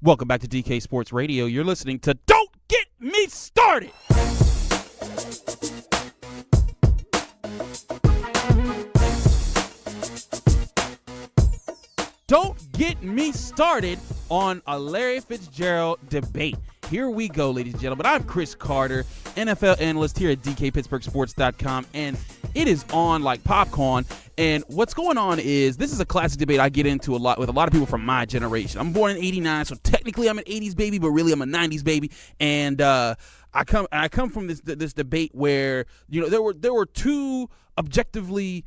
Welcome back to DK Sports Radio. You're listening to Don't Get Me Started. Don't get me started on a Larry Fitzgerald debate. Here we go, ladies and gentlemen. I'm Chris Carter, NFL analyst here at DKPittsburghSports.com, and it is on like popcorn. And what's going on is this is a classic debate I get into a lot with a lot of people from my generation. I'm born in '89, so technically I'm an '80s baby, but really I'm a '90s baby. And I come from this debate where there were two objectively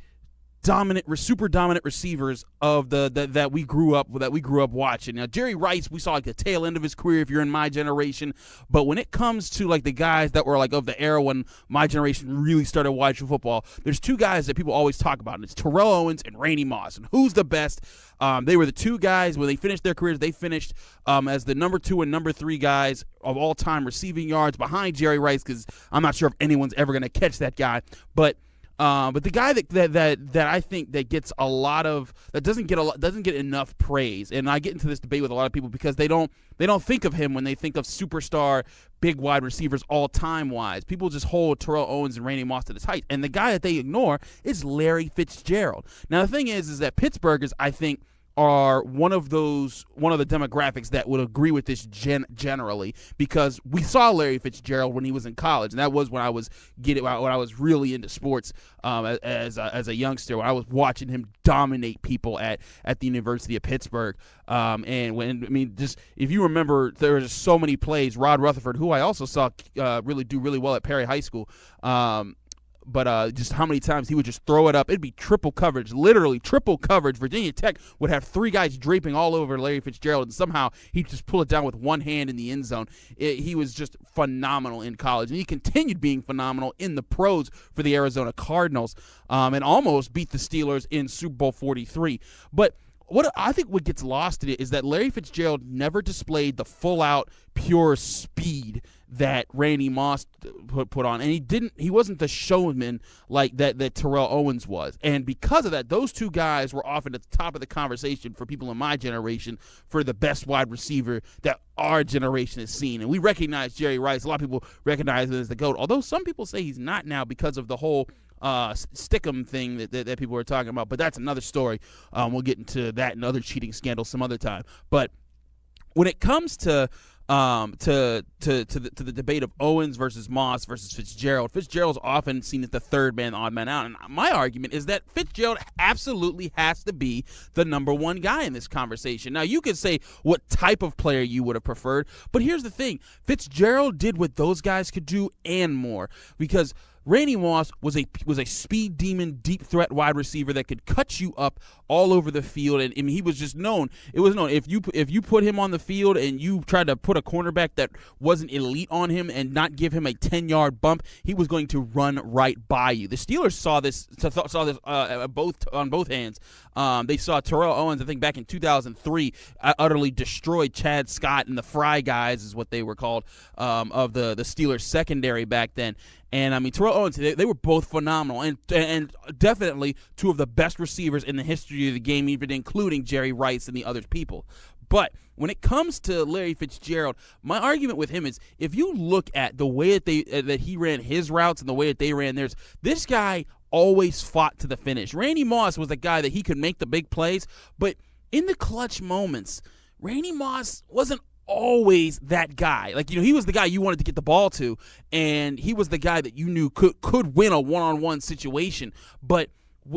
super dominant receivers of that we grew up watching. Now Jerry Rice, we saw like the tail end of his career if you're in my generation, but when it comes to like the guys that were like of the era when my generation really started watching football, there's two guys that people always talk about, and it's Terrell Owens and Randy Moss. And who's the best? They were the two guys when they finished their careers. They finished as the number 2 and number 3 guys of all time receiving yards behind Jerry Rice, because I'm not sure if anyone's ever going to catch that guy, but the guy that I think that gets a lot of doesn't get enough praise, and I get into this debate with a lot of people because they don't think of him when they think of superstar big wide receivers all time wise. People just hold Terrell Owens and Randy Moss to this height, and the guy that they ignore is Larry Fitzgerald. Now the thing is that Pittsburghers, I think, are one of the demographics that would agree with this generally, because we saw Larry Fitzgerald when he was in college, and that was when I was really into sports as a youngster, when I was watching him dominate people at the University of Pittsburgh. Just if you remember, there were just so many plays. Rod Rutherford, who I also saw really do really well at Perry High School. But just how many times he would just throw it up. It'd be triple coverage, literally triple coverage. Virginia Tech would have 3 guys draping all over Larry Fitzgerald, and somehow he'd just pull it down with one hand in the end zone. He was just phenomenal in college, and he continued being phenomenal in the pros for the Arizona Cardinals, and almost beat the Steelers in Super Bowl 43. But what I think what gets lost in it is that Larry Fitzgerald never displayed the full-out, pure speed that Randy Moss put on, and he wasn't the showman like that Terrell Owens was. And because of that, those two guys were often at the top of the conversation for people in my generation for the best wide receiver that our generation has seen. And we recognize Jerry Rice. A lot of people recognize him as the GOAT, although some people say he's not now because of the whole Stickum thing that people were talking about. But that's another story. We'll get into that and other cheating scandals some other time. But when it comes to the debate of Owens versus Moss versus Fitzgerald, Fitzgerald's often seen as the third man, the odd man out. And my argument is that Fitzgerald absolutely has to be the number 1 guy in this conversation. Now, you could say what type of player you would have preferred, but here's the thing. Fitzgerald did what those guys could do and more, because Randy Moss was a speed demon, deep threat wide receiver that could cut you up all over the field, and he was just known. It was known if you put him on the field and you tried to put a cornerback that wasn't elite on him and not give him a 10-yard bump, he was going to run right by you. The Steelers saw this on both hands. They saw Terrell Owens, I think back in 2003, utterly destroyed Chad Scott and the Fry guys, is what they were called, of the Steelers secondary back then. And I mean, Terrell Owens, they were both phenomenal, and definitely two of the best receivers in the history of the game, even including Jerry Rice and the other people. But when it comes to Larry Fitzgerald, my argument with him is, if you look at the way that he ran his routes and the way that they ran theirs, this guy always fought to the finish. Randy Moss was a guy that he could make the big plays, but in the clutch moments, Randy Moss wasn't always that guy. Like, he was the guy you wanted to get the ball to, and he was the guy that you knew could win a one-on-one situation, but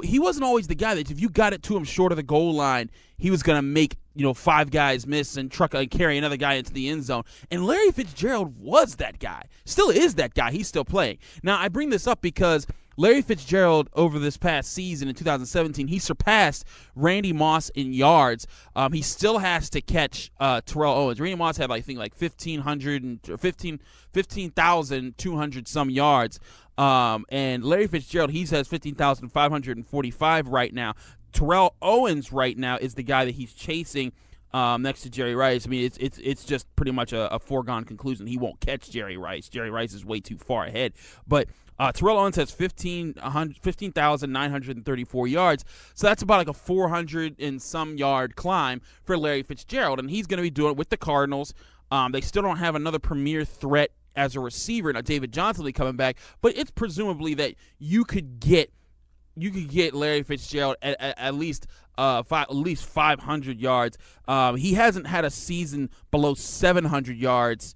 he wasn't always the guy that if you got it to him short of the goal line, he was going to make 5 guys miss and carry another guy into the end zone. And Larry Fitzgerald was that guy. Still is that guy. He's still playing. Now, I bring this up because Larry Fitzgerald, over this past season in 2017, he surpassed Randy Moss in yards. He still has to catch Terrell Owens. Randy Moss had, I think, 15,200 some yards. And Larry Fitzgerald, he has 15,545 right now. Terrell Owens right now is the guy that he's chasing next to Jerry Rice. I mean, it's just pretty much a foregone conclusion. He won't catch Jerry Rice. Jerry Rice is way too far ahead. But Terrell Owens has 15,934 yards, so that's about like a 400 and some yard climb for Larry Fitzgerald, and he's going to be doing it with the Cardinals. They still don't have another premier threat as a receiver. Now David Johnson will be coming back, but it's presumably that you could get Larry Fitzgerald at least 500 yards. He hasn't had a season below 700 yards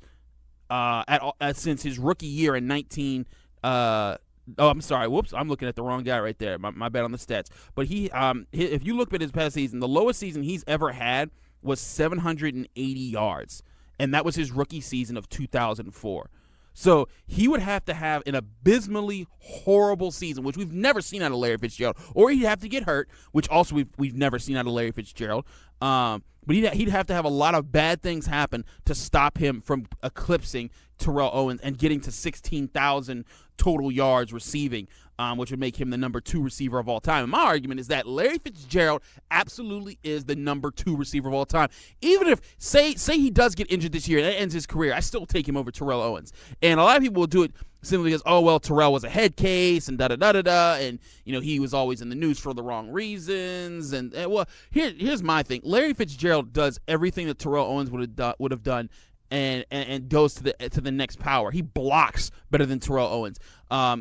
since his rookie year in 19. I'm sorry. Whoops, I'm looking at the wrong guy right there. My bad on the stats. But if you look at his past season, the lowest season he's ever had was 780 yards, and that was his rookie season of 2004. So he would have to have an abysmally horrible season, which we've never seen out of Larry Fitzgerald, or he'd have to get hurt, which also we've never seen out of Larry Fitzgerald. But he'd have to have a lot of bad things happen to stop him from eclipsing Terrell Owens and getting to 16,000 total yards receiving, which would make him the number 2 receiver of all time. And my argument is that Larry Fitzgerald absolutely is the number 2 receiver of all time. Even if, say he does get injured this year and that ends his career, I still take him over Terrell Owens. And a lot of people will do it simply because, oh, well, Terrell was a head case and da-da-da-da-da, and, he was always in the news for the wrong reasons. And well, here's my thing. Larry Fitzgerald does everything that Terrell Owens would have done and goes to the next power. He blocks better than Terrell Owens.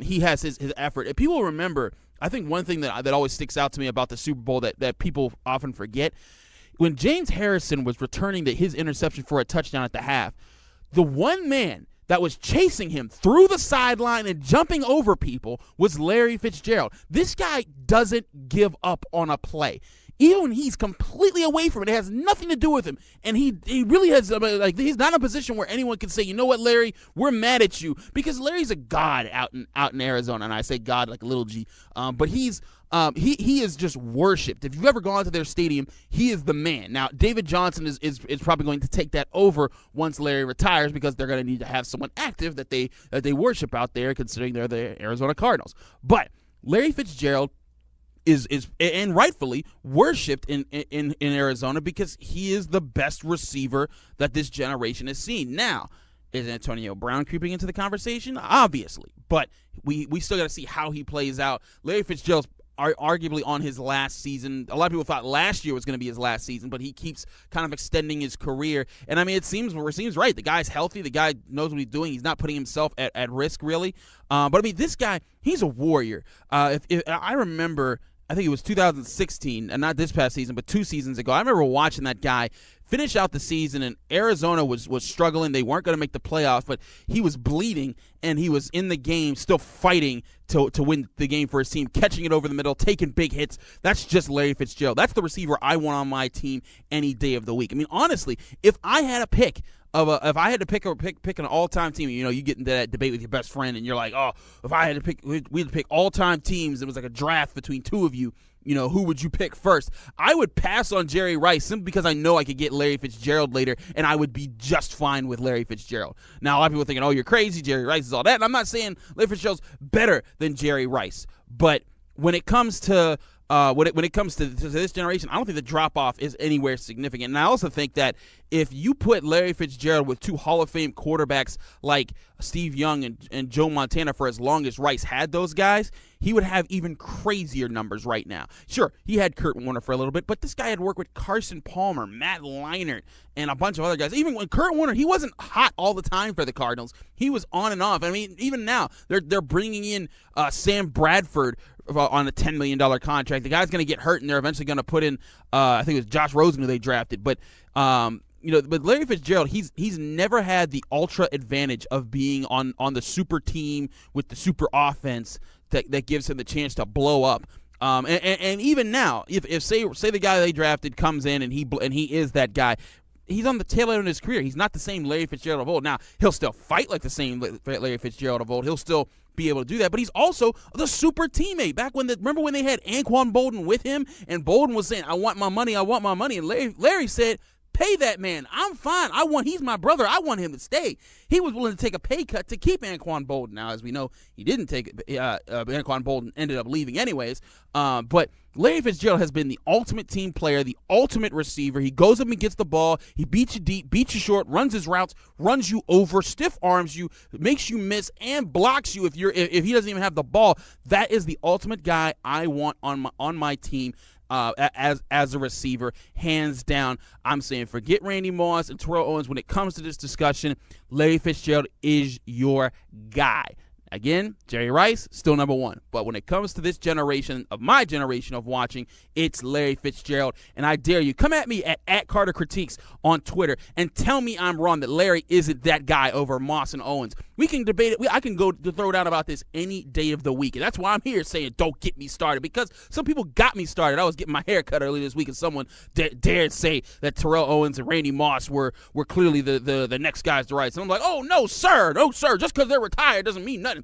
He has his effort. And people remember, I think one thing that always sticks out to me about the Super Bowl that people often forget, when James Harrison was returning to his interception for a touchdown at the half, the one man that was chasing him through the sideline and jumping over people was Larry Fitzgerald. This guy doesn't give up on a play. Even when he's completely away from it, it has nothing to do with him. And he really has, he's not in a position where anyone can say, you know what, Larry, we're mad at you. Because Larry's a god out in Arizona. And I say god like a little G. But he is just worshipped. If you've ever gone to their stadium, he is the man. Now, David Johnson is probably going to take that over once Larry retires, because they're going to need to have someone active that they worship out there, considering they're the Arizona Cardinals. But Larry Fitzgerald is and rightfully worshipped in Arizona, because he is the best receiver that this generation has seen. Now, is Antonio Brown creeping into the conversation? Obviously, but we still got to see how he plays out. Larry Fitzgerald's arguably on his last season. A lot of people thought last year was going to be his last season, but he keeps kind of extending his career. And I mean, it seems right. The guy's healthy. The guy knows what he's doing. He's not putting himself at risk, really. But I mean, this guy, he's a warrior. If I remember, I think it was 2016, and not this past season, but 2 seasons ago, I remember watching that guy finish out the season, and Arizona was struggling. They weren't going to make the playoffs, but he was bleeding, and he was in the game still fighting to win the game for his team, catching it over the middle, taking big hits. That's just Larry Fitzgerald. That's the receiver I want on my team any day of the week. I mean, honestly, if I had a pick if I had to pick an all-time team, you get into that debate with your best friend, and you're like, oh, if I had to pick, we had to pick all-time teams. It was like a draft between 2 of you. Who would you pick first? I would pass on Jerry Rice simply because I know I could get Larry Fitzgerald later, and I would be just fine with Larry Fitzgerald. Now, a lot of people are thinking, oh, you're crazy, Jerry Rice is all that. And I'm not saying Larry Fitzgerald's better than Jerry Rice, but when it comes to when it comes to this generation, I don't think the drop-off is anywhere significant. And I also think that if you put Larry Fitzgerald with 2 Hall of Fame quarterbacks like Steve Young and Joe Montana for as long as Rice had those guys, he would have even crazier numbers right now. Sure, he had Kurt Warner for a little bit, but this guy had worked with Carson Palmer, Matt Leinart, and a bunch of other guys. Even when Kurt Warner, he wasn't hot all the time for the Cardinals. He was on and off. I mean, even now, they're bringing in Sam Bradford on a $10 million contract. The guy's going to get hurt, and they're eventually going to put in, I think it was Josh Rosen who they drafted. But, but Larry Fitzgerald, he's never had the ultra advantage of being on the super team with the super offense that gives him the chance to blow up. And even now, if say the guy they drafted comes in and he is that guy, he's on the tail end of his career. He's not the same Larry Fitzgerald of old. Now, he'll still fight like the same Larry Fitzgerald of old. He'll still be able to do that, but he's also the super teammate. Remember when they had Anquan Bolden with him, and Bolden was saying, I want my money, and Larry said, Pay that man. I'm fine. He's my brother. I want him to stay. He was willing to take a pay cut to keep Anquan Bolden. Now, as we know, he didn't take it. Anquan Bolden ended up leaving anyways. But Larry Fitzgerald has been the ultimate team player, the ultimate receiver. He goes up and gets the ball. He beats you deep, beats you short, runs his routes, runs you over, stiff arms you, makes you miss, and blocks you if he doesn't even have the ball. That is the ultimate guy I want on my team. As a receiver, hands down. I'm saying forget Randy Moss and Terrell Owens when it comes to this discussion. Larry Fitzgerald is your guy. Again, Jerry Rice, still number one. But when it comes to this generation, of my generation of watching, it's Larry Fitzgerald. And I dare you, come at me at Carter Critiques on Twitter and tell me I'm wrong that Larry isn't that guy over Moss and Owens. We can debate it. I can go to throw down about this any day of the week. And that's why I'm here saying don't get me started, because some people got me started. I was getting my hair cut earlier this week and someone dared say that Terrell Owens and Randy Moss were clearly the next guys to Rice. And I'm like, oh, no, sir. No, sir. Just because they're retired doesn't mean nothing.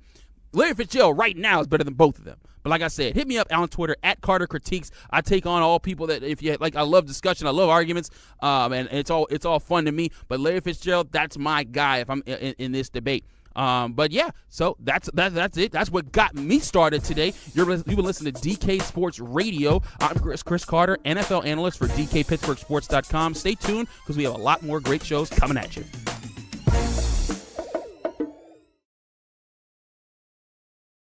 Larry Fitzgerald right now is better than both of them. But like I said, hit me up on Twitter at Carter Critiques. I take on all people that if you like. I love discussion. I love arguments. And it's all fun to me. But Larry Fitzgerald, that's my guy if I'm in this debate. But yeah, so that's it. That's what got me started today. You've been listening to DK Sports Radio. I'm Chris Carter, NFL analyst for DKPittsburghSports.com. Stay tuned because we have a lot more great shows coming at you.